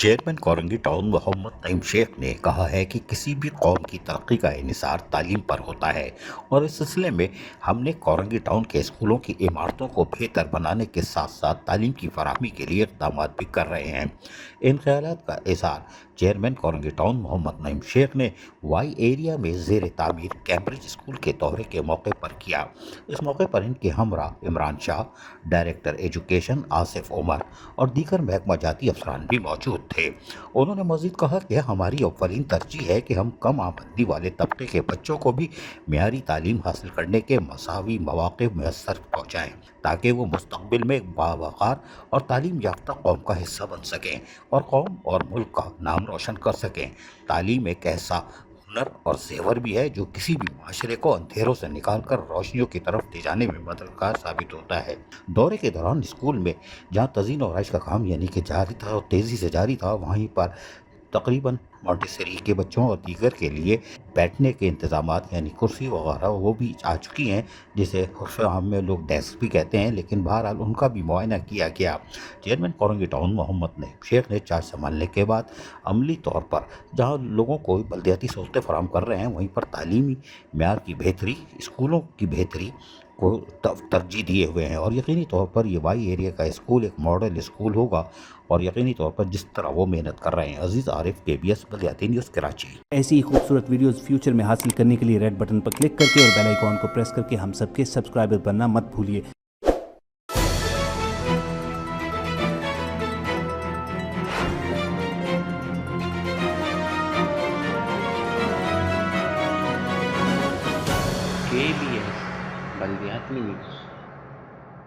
Chairman Korangi town Mohammad Naeem Sheikh ने कहा है कि किसी भी कौम की तरक्की का इन्हिसार तालीम पर होता है और इस सिलसिले में हमने कोरंगी टाउन के स्कूलों की इमारतों को बेहतर बनाने के साथ साथ तालीम की फराहमी के लिए इक़दाम भी कर रहे हैं। इन ख्यालात का इज़हार चेयरमैन कोरंगी टाउन मोहम्मद नईम शेख ने वाई एरिया में ज़ेर तामीर कैम्ब्रिज स्कूल के दौरे के मौके पर किया। इस मौके पर इनके हमरा इमरान शाह, डायरेक्टर एजुकेशन आसिफ उमर और दीगर महकमा जाती अफसरान भी मौजूद थे। उन्होंने मज़ीद कहा कि हमारी अव्वलीन तरजीह है कि हम कम आमदनी वाले तबके के बच्चों को भी मियारी तालीम हासिल करने के मसावी मौक़े मैसर पहुँचाएँ ताकि वो मुस्तक़बिल में एक बावक़ार और तालीम याफ्ता कौम का हिस्सा बन सकें और कौम और मुल्क का नाम रोशन कर सकें। तालीम एक ऐसा हुनर और ज़ेवर भी है जो किसी भी माशरे को अंधेरों से निकाल कर रोशनियों की तरफ ले जाने में मददगार साबित होता है। दौरे के दौरान स्कूल में जहाँ तज़ीन और आराइश का काम यानी कि जारी था और तेज़ी से जारी था, वहीं पर तकरीबन मॉन्टेसरी के बच्चों और दीगर के लिए बैठने के इंतज़ामात यानी कुर्सी वगैरह वो भी आ चुकी हैं, जिसे उर्फ़ आम में लोग डेस्क भी कहते हैं, लेकिन बहरहाल उनका भी मुआयना किया गया। चेयरमैन कोरंगी टाउन मोहम्मद नईम शेख ने चार्ज संभालने के बाद अमली तौर पर जहाँ लोगों को बल्दियाती सहूलतें फराहम कर रहे हैं, वहीं पर तालीमी मेयार की बेहतरी, स्कूलों की बेहतरी को तरजीह दिए हुए हैं और यकीनी तौर पर ये वाई एरिया का स्कूल एक मॉडल स्कूल होगा और यकीनी तौर पर जिस तरह वो मेहनत कर रहे हैं। अजीज़ आरिफ, KBS बल्दियाती न्यूज़ कराची। ऐसी ही खूबसूरत वीडियोस फ्यूचर में हासिल करने के लिए रेड बटन पर क्लिक करके और बेल आइकॉन को प्रेस करके हम सबके सब्सक्राइबर बनना मत भूलिए।